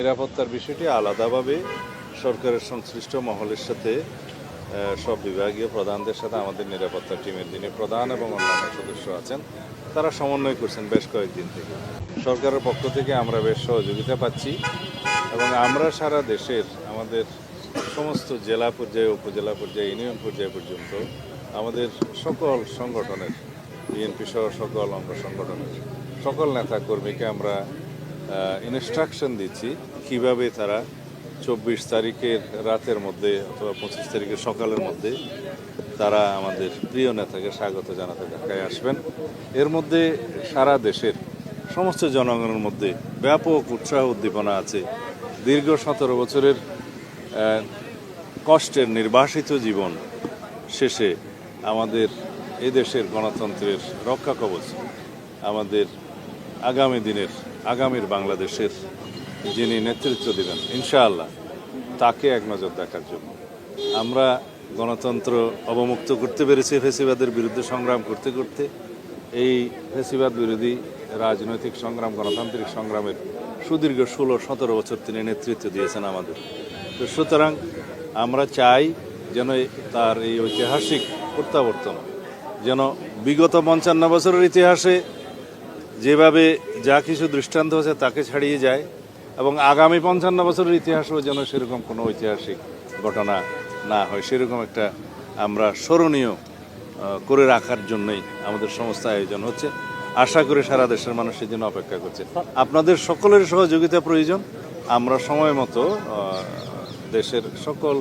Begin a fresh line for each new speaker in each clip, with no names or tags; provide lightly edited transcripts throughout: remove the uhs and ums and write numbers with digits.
নিরাপত্তার বিষয়টি আলাদাভাবে সরকারের সংশ্লিষ্ট মহলের সাথে সব বিভাগীয় প্রধানদের সাথে আমাদের নিরাপত্তা টিমের যিনি প্রধান এবং অন্যান্য সদস্য আছেন তারা সমন্বয় করছেন বেশ কয়েকদিন থেকে। সরকারের পক্ষ থেকে আমরা বেশ সহযোগিতা পাচ্ছি এবং আমরা সারা দেশের আমাদের সমস্ত জেলা পর্যায়ে, উপজেলা পর্যায়ে, ইউনিয়ন পর্যায়ে পর্যন্ত আমাদের সকল সংগঠনের, বিএনপি সহ সকল অঙ্গ সংগঠনের সকল নেতা কর্মীকে আমরা ইনস্ট্রাকশন দিচ্ছি কিভাবে তারা 24 তারিখের রাতের মধ্যে অথবা 25 তারিখের সকালের মধ্যে তারা আমাদের প্রিয় নেতাকে স্বাগত জানাতে ঢাকায় আসবেন। এর মধ্যে সারা দেশের সমস্ত জনগণের মধ্যে ব্যাপক উৎসাহ উদ্দীপনা আছে। দীর্ঘ 17 বছরের কষ্টের নির্বাসিত জীবন শেষে আমাদের এই দেশের গণতন্ত্রের রক্ষা কবচ, আমাদের আগামীর বাংলাদেশের যিনি নেতৃত্ব দেবেন ইনশাআল্লাহ তাকে এক নজর দেখার জন্য আমরা গণতন্ত্র অবমুক্ত করতে পেরেছি। ফ্যাসিবাদের বিরুদ্ধে সংগ্রাম করতে করতে এই ফ্যাসিবাদ বিরোধী রাজনৈতিক সংগ্রাম, গণতান্ত্রিক সংগ্রামের সুদীর্ঘ 16-17 বছর তিনি নেতৃত্ব দিয়েছেন আমাদের। তো সুতরাং আমরা চাই যেন তার এই ঐতিহাসিক প্রত্যাবর্তন যেন বিগত 55 বছরের ইতিহাসে যেভাবে যা কিছু দৃষ্টান্ত আছে তাকে ছাড়িয়ে যায় এবং আগামী 55 বছরের ইতিহাসও যেন সেরকম কোনো ঐতিহাসিক ঘটনা না হয়, সেরকম একটা আমরা স্মরণীয় করে রাখার জন্যই আমাদের সমস্ত আয়োজন হচ্ছে। আশা করি সারা দেশের মানুষের জন্য অপেক্ষা করছে। আপনাদের সকলের সহযোগিতা প্রয়োজন। আমরা সময় মতো দেশের সকল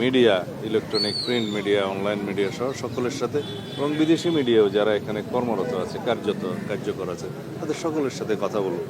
media, electronic, print media, online media সহ সকলের সাথে এবং বিদেশি মিডিয়াও যারা এখানে কর্মরত আছে, কার্যকর আছে, তাদের সকলের সাথে কথা বলব।